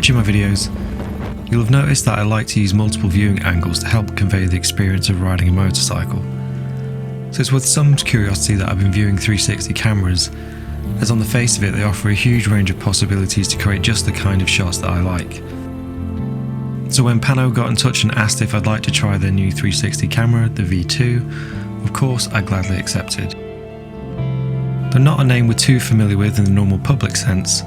watching my videos, you'll have noticed that I like to use multiple viewing angles to help convey the experience of riding a motorcycle. So it's with some curiosity that I've been viewing 360 cameras, as on the face of it they offer a huge range of possibilities to create just the kind of shots that I like. So when Pano got in touch and asked if I'd like to try their new 360 camera, the V2, of course I gladly accepted. Though not a name we're too familiar with in the normal public sense,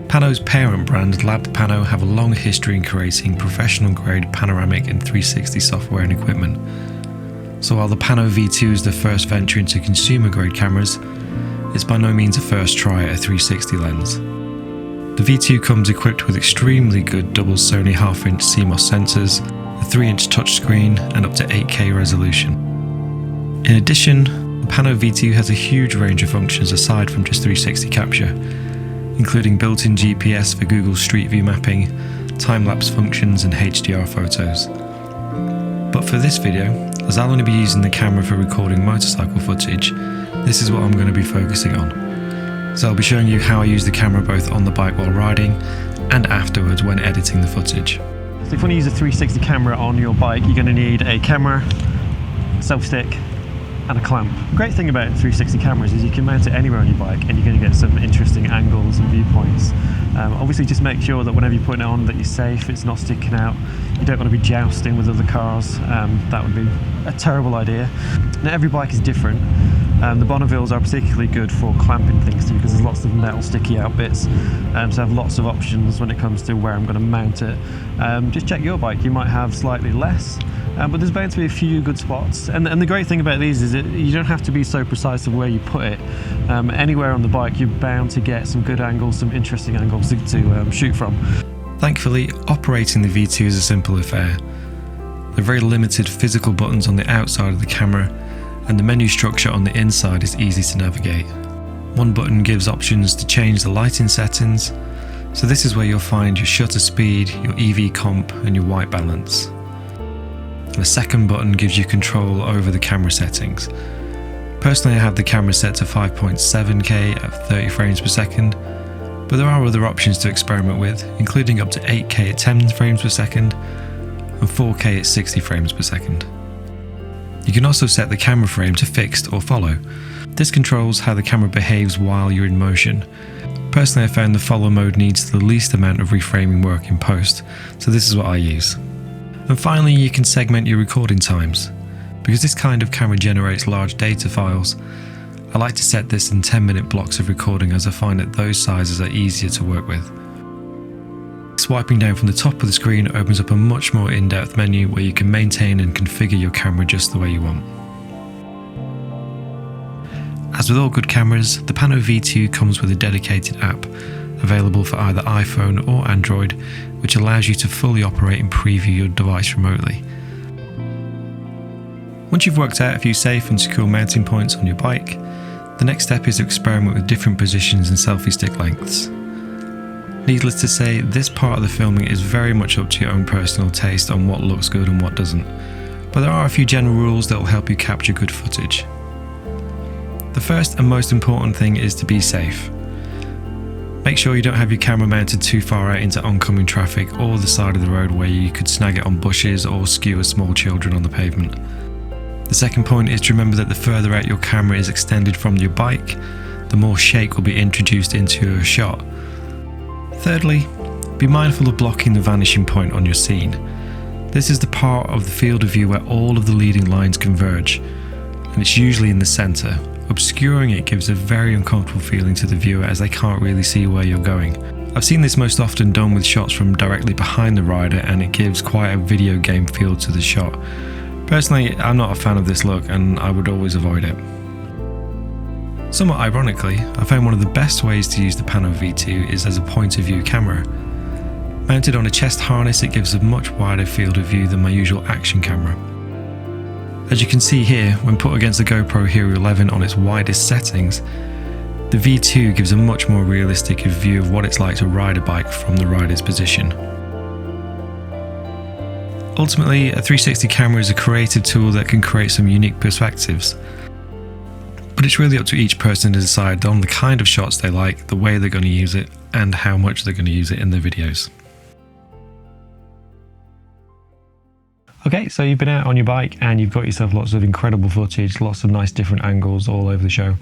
Pano's parent brand Lab Pano have a long history in creating professional grade panoramic and 360 software and equipment. So while the Pano V2 is the first venture into consumer grade cameras, it's by no means a first try at a 360 lens. The V2 comes equipped with extremely good double Sony half-inch CMOS sensors, a 3-inch touchscreen and up to 8K resolution. In addition, the Pano V2 has a huge range of functions aside from just 360 capture, including built-in GPS for Google Street View mapping, time-lapse functions and HDR photos. But for this video, as I'll only be using the camera for recording motorcycle footage, this is what I'm going to be focusing on. So I'll be showing you how I use the camera both on the bike while riding and afterwards when editing the footage. So if you want to use a 360 camera on your bike, you're going to need a camera, selfie stick and a clamp. The great thing about 360 cameras is you can mount it anywhere on your bike and you're going to get some interesting angles and viewpoints. Obviously just make sure that whenever you put it on that you're safe, it's not sticking out. You don't want to be jousting with other cars, that would be a terrible idea. Now every bike is different. The Bonnevilles are particularly good for clamping things to because there's lots of metal sticky out bits, so I have lots of options when it comes to where I'm going to mount it. Just check your bike, you might have slightly less, but there's bound to be a few good spots. And the great thing about these is that you don't have to be so precise of where you put it. Anywhere on the bike you're bound to get some good angles, some interesting angles to shoot from. Thankfully, operating the V2 is a simple affair. There are very limited physical buttons on the outside of the camera, and the menu structure on the inside is easy to navigate. One button gives options to change the lighting settings, so this is where you'll find your shutter speed, your EV comp and your white balance. And the second button gives you control over the camera settings. Personally I have the camera set to 5.7K at 30 frames per second, but there are other options to experiment with, including up to 8K at 10 frames per second and 4K at 60 frames per second. You can also set the camera frame to fixed or follow. This controls how the camera behaves while you're in motion. Personally I found the follow mode needs the least amount of reframing work in post, so this is what I use. And finally you can segment your recording times. Because this kind of camera generates large data files, I like to set this in 10-minute blocks of recording as I find that those sizes are easier to work with. Swiping down from the top of the screen opens up a much more in-depth menu where you can maintain and configure your camera just the way you want. As with all good cameras, the Pano V2 comes with a dedicated app, available for either iPhone or Android, which allows you to fully operate and preview your device remotely. Once you've worked out a few safe and secure mounting points on your bike, the next step is to experiment with different positions and selfie stick lengths. Needless to say, this part of the filming is very much up to your own personal taste on what looks good and what doesn't, but there are a few general rules that will help you capture good footage. The first and most important thing is to be safe. Make sure you don't have your camera mounted too far out into oncoming traffic or the side of the road where you could snag it on bushes or skewer small children on the pavement. The second point is to remember that the further out your camera is extended from your bike, the more shake will be introduced into your shot. Thirdly, be mindful of blocking the vanishing point on your scene. This is the part of the field of view where all of the leading lines converge, and it's usually in the centre. Obscuring it gives a very uncomfortable feeling to the viewer as they can't really see where you're going. I've seen this most often done with shots from directly behind the rider, and it gives quite a video game feel to the shot. Personally, I'm not a fan of this look and I would always avoid it. Somewhat ironically, I found one of the best ways to use the Pano V2 is as a point of view camera. Mounted on a chest harness, it gives a much wider field of view than my usual action camera. As you can see here, when put against the GoPro Hero 11 on its widest settings, the V2 gives a much more realistic view of what it's like to ride a bike from the rider's position. Ultimately, a 360 camera is a creative tool that can create some unique perspectives. But it's really up to each person to decide on the kind of shots they like, the way they're going to use it, and how much they're going to use it in their videos. Okay, so you've been out on your bike and you've got yourself lots of incredible footage, lots of nice different angles all over the show,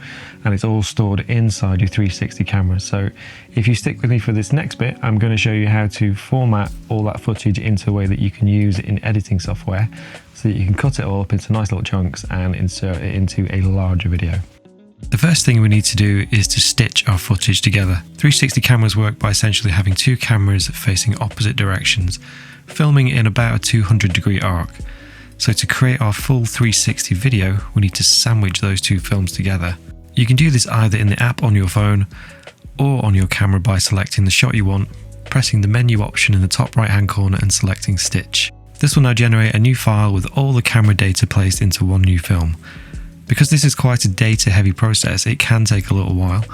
and it's all stored inside your 360 camera. So if you stick with me for this next bit, I'm going to show you how to format all that footage into a way that you can use it in editing software, so that you can cut it all up into nice little chunks and insert it into a larger video. The first thing we need to do is to stitch our footage together. 360 cameras work by essentially having two cameras facing opposite directions, filming in about a 200-degree arc. So to create our full 360 video, we need to sandwich those two films together. You can do this either in the app on your phone or on your camera by selecting the shot you want, pressing the menu option in the top right hand corner and selecting Stitch. This will now generate a new file with all the camera data placed into one new film. Because this is quite a data heavy process, it can take a little while,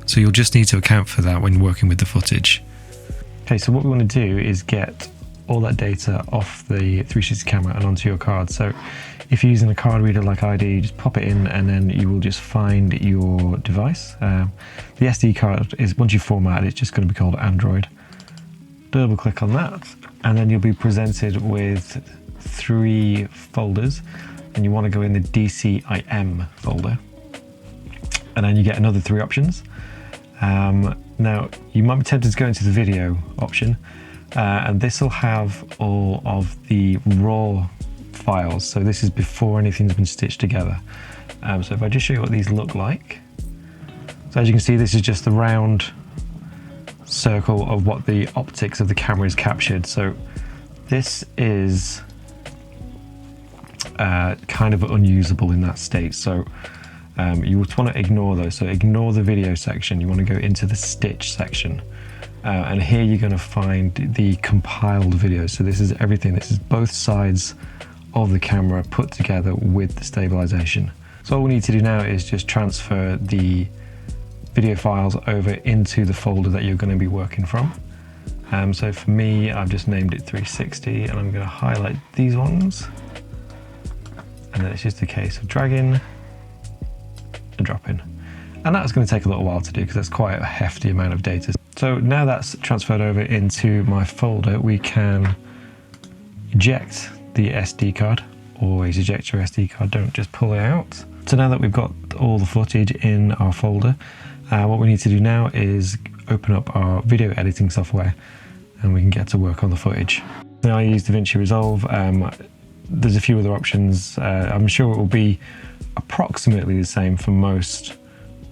so you'll just need to account for that when working with the footage. Okay, so what we want to do is get all that data off the 360 camera and onto your card. So if you're using a card reader like I do, you just pop it in and then you will just find your device. The SD card is, once you format it, it's just going to be called Android. Double click on that and then you'll be presented with 3 folders, and you want to go in the DCIM folder, and then you get another 3 options. Now you might be tempted to go into the video option, and this will have all of the raw files. So this is before anything's been stitched together. So if I just show you what these look like. So as you can see, this is just the round circle of what the optics of the camera is captured. So this is kind of unusable in that state. So you would want to ignore those. So ignore the video section. You want to go into the stitch section. And here you're going to find the compiled videos. So this is everything. This is both sides of the camera put together with the stabilization. So all we need to do now is just transfer the video files over into the folder that you're going to be working from. So for me, I've just named it 360, and I'm going to highlight these ones. And then it's just a case of dragging and dropping. And that's going to take a little while to do because that's quite a hefty amount of data. So now that's transferred over into my folder, we can eject the SD card. Always eject your SD card, don't just pull it out. So now that we've got all the footage in our folder, what we need to do now is open up our video editing software and we can get to work on the footage. Now I use DaVinci Resolve. There's a few other options. I'm sure it will be approximately the same for most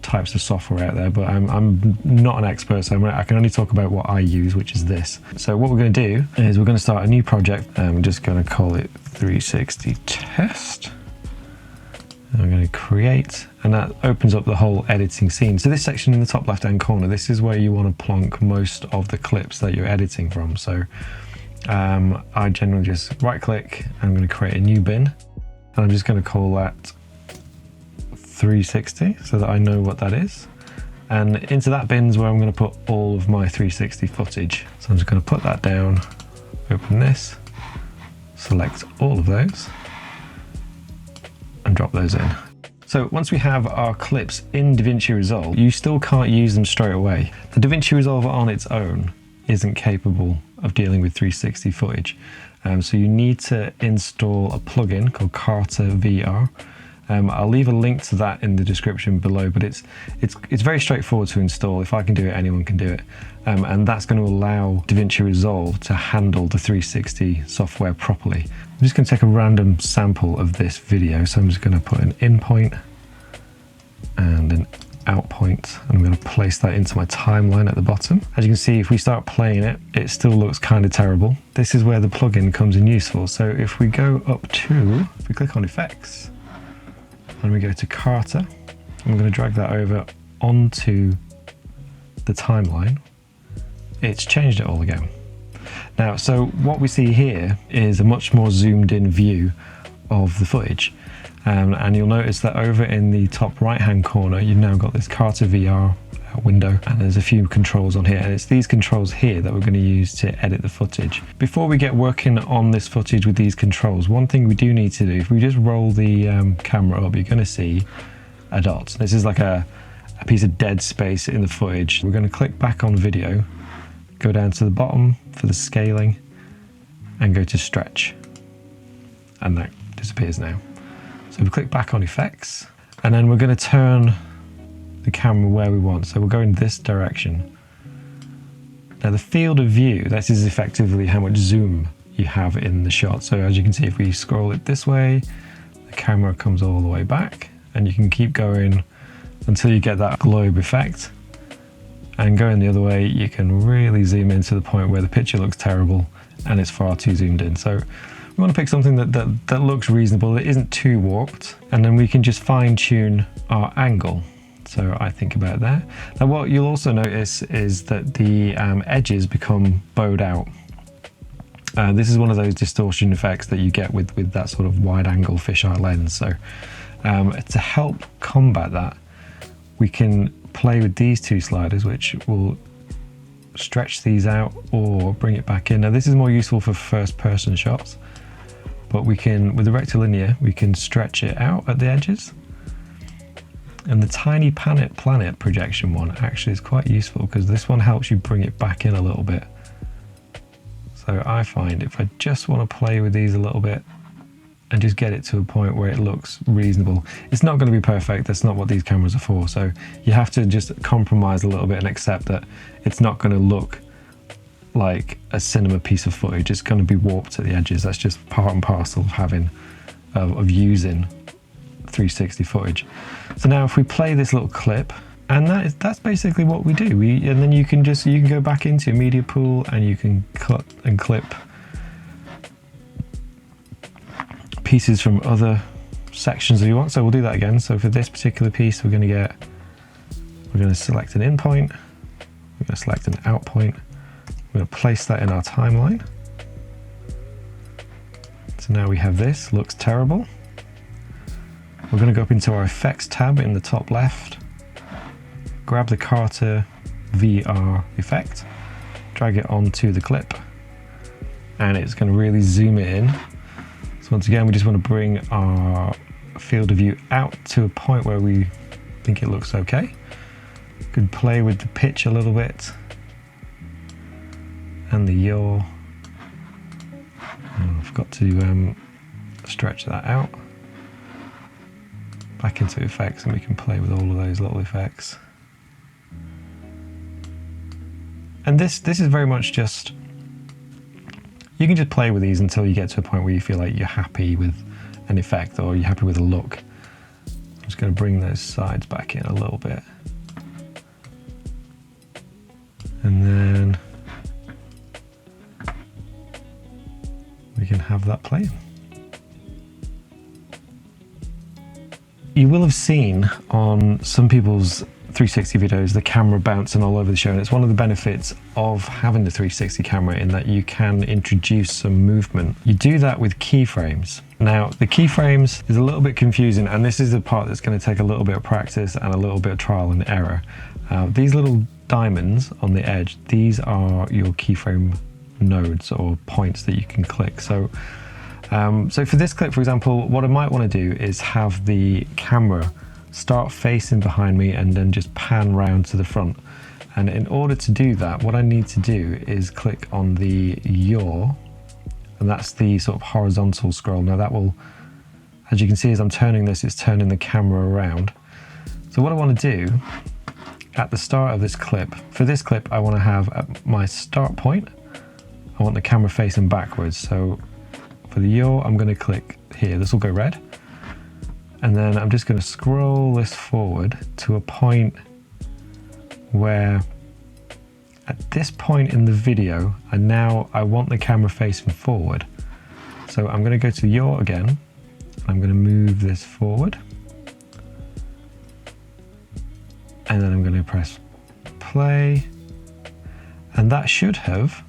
types of software out there, but I'm not an expert, so I can only talk about what I use, which is this. So what we're going to do is we're going to start a new project, and we're just going to call it 360 test. And I'm going to create, and that opens up the whole editing scene. So this section in the top left hand corner, this is where you want to plonk most of the clips that you're editing from. So I generally just right click, and I'm going to create a new bin, and I'm just going to call that 360 so that I know what that is. And into that bin is where I'm going to put all of my 360 footage. So I'm just going to put that down, open this, select all of those, and drop those in. So once we have our clips in DaVinci Resolve, you still can't use them straight away. The DaVinci Resolve on its own isn't capable of dealing with 360 footage. So you need to install a plugin called Karta VR. I'll leave a link to that in the description below, but it's very straightforward to install. If I can do it, anyone can do it. And that's going to allow DaVinci Resolve to handle the 360 software properly. I'm just going to take a random sample of this video. So I'm just going to put an in point and an out point. And I'm going to place that into my timeline at the bottom. As you can see, if we start playing it, it still looks kind of terrible. This is where the plugin comes in useful. So if we go up to, if we click on effects, and we go to Karta, and we're going to drag that over onto the timeline, it's changed it all again. Now, so what we see here is a much more zoomed in view of the footage. And you'll notice that over in the top right hand corner, you've now got this Karta VR window, and there's a few controls on here, and it's these controls here that we're going to use to edit the footage. Before we get working on this footage with these controls, one thing we do need to do, if we just roll the camera up, you're going to see a dot. This is like a piece of dead space in the footage. We're going to click back on video, go down to the bottom for the scaling, and go to stretch. And that disappears now. So we click back on effects, and then we're going to turn the camera where we want. So we'll go in this direction. Now the field of view, this is effectively how much zoom you have in the shot. So as you can see, if we scroll it this way, the camera comes all the way back, and you can keep going until you get that globe effect. And going the other way, you can really zoom in to the point where the picture looks terrible and it's far too zoomed in. So we want to pick something that looks reasonable, that isn't too warped, and then we can just fine tune our angle. So I think about that. Now what you'll also notice is that the edges become bowed out. This is one of those distortion effects that you get with that sort of wide angle fisheye lens. So to help combat that, we can play with these two sliders, which will stretch these out or bring it back in. Now this is more useful for first person shots, but we can, with the rectilinear, we can stretch it out at the edges. And the tiny planet projection one actually is quite useful, because this one helps you bring it back in a little bit. So I find if I just want to play with these a little bit and just get it to a point where it looks reasonable, it's not going to be perfect. That's not what these cameras are for. So you have to just compromise a little bit and accept that it's not going to look like a cinema piece of footage. It's going to be warped at the edges. That's just part and parcel of having, of using 360 footage. So now if we play this little clip, and that's basically what we do. And then you can go back into your media pool and you can cut and clip pieces from other sections if you want. So we'll do that again. So for this particular piece, we're going to select an in point, we're going to select an out point, we're going to place that in our timeline. So now we have this, looks terrible. We're going to go up into our effects tab in the top left, grab the Karta VR effect, drag it onto the clip, and it's going to really zoom it in. So once again, we just want to bring our field of view out to a point where we think it looks okay. Could play with the pitch a little bit and the yaw. I forgot to stretch that out. Back into effects, and we can play with all of those little effects. And this is very much just, you can just play with these until you get to a point where you feel like you're happy with an effect or you're happy with a look. I'm just going to bring those sides back in a little bit. And then we can have that playing. You will have seen on some people's 360 videos the camera bouncing all over the show, and it's one of the benefits of having the 360 camera in that you can introduce some movement. You do that with keyframes. Now the keyframes is a little bit confusing, and this is the part that's going to take a little bit of practice and a little bit of trial and error. These little diamonds on the edge, these are your keyframe nodes or points that you can click. So for this clip, for example, what I might want to do is have the camera start facing behind me and then just pan round to the front. And in order to do that, what I need to do is click on the yaw, and that's the sort of horizontal scroll. Now that will, as you can see as I'm turning this, it's turning the camera around. So what I want to do at the start of this clip, for this clip I want to have at my start point, I want the camera facing backwards. So for the yaw, I'm going to click here, this will go red. And then I'm just going to scroll this forward to a point where at this point in the video, I want the camera facing forward. So I'm going to go to yaw again. I'm going to move this forward. And then I'm going to press play. And that should have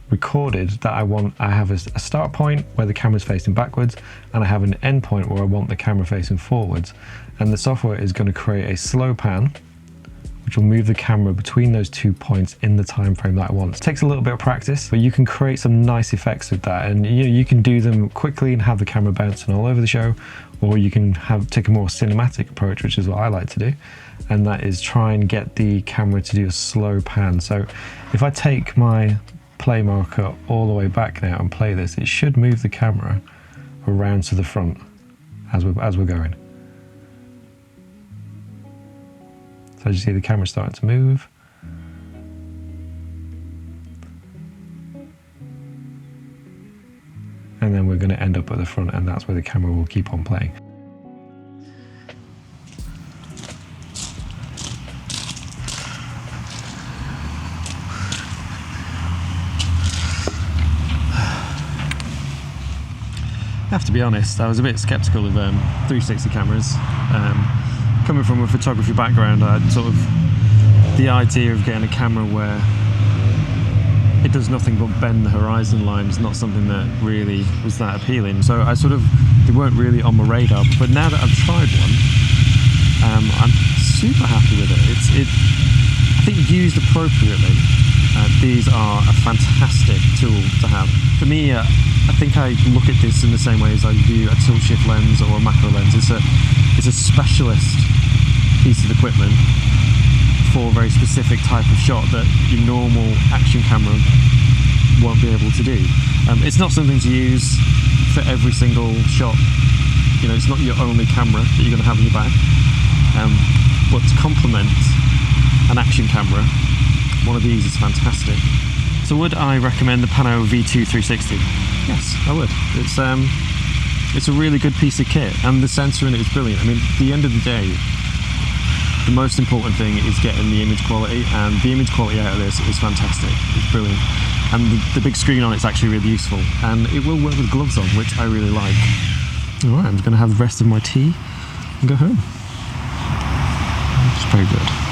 recorded that I have a start point where the camera's facing backwards, and I have an end point where I want the camera facing forwards. And the software is going to create a slow pan which will move the camera between those 2 points in the time frame that I want. It takes a little bit of practice, but you can create some nice effects with that, and you can do them quickly and have the camera bouncing all over the show, or you can take a more cinematic approach, which is what I like to do, and that is try and get the camera to do a slow pan. So if I take my play marker all the way back now and play this, it should move the camera around to the front as we're going. So as you see, the camera's starting to move. And then we're going to end up at the front, and that's where the camera will keep on playing. I have to be honest, I was a bit skeptical of 360 cameras. Coming from a photography background, I had sort of the idea of getting a camera where it does nothing but bend the horizon line is not something that really was that appealing. So they weren't really on my radar. But now that I've tried one, I'm super happy with it. I think used appropriately, these are a fantastic tool to have. For me, I think I look at this in the same way as I view a tilt shift lens or a macro lens. It's a specialist piece of equipment for a very specific type of shot that your normal action camera won't be able to do. It's not something to use for every single shot. You know, it's not your only camera that you're going to have in your bag. But to complement an action camera, one of these is fantastic. So would I recommend the PanoX V2 360? Yes, I would. It's a really good piece of kit, and the sensor in it is brilliant. I mean, at the end of the day, the most important thing is getting the image quality, and the image quality out of this is fantastic. It's brilliant. And the big screen on it's actually really useful, and it will work with gloves on, which I really like. Alright, I'm going to have the rest of my tea and go home. It's very good.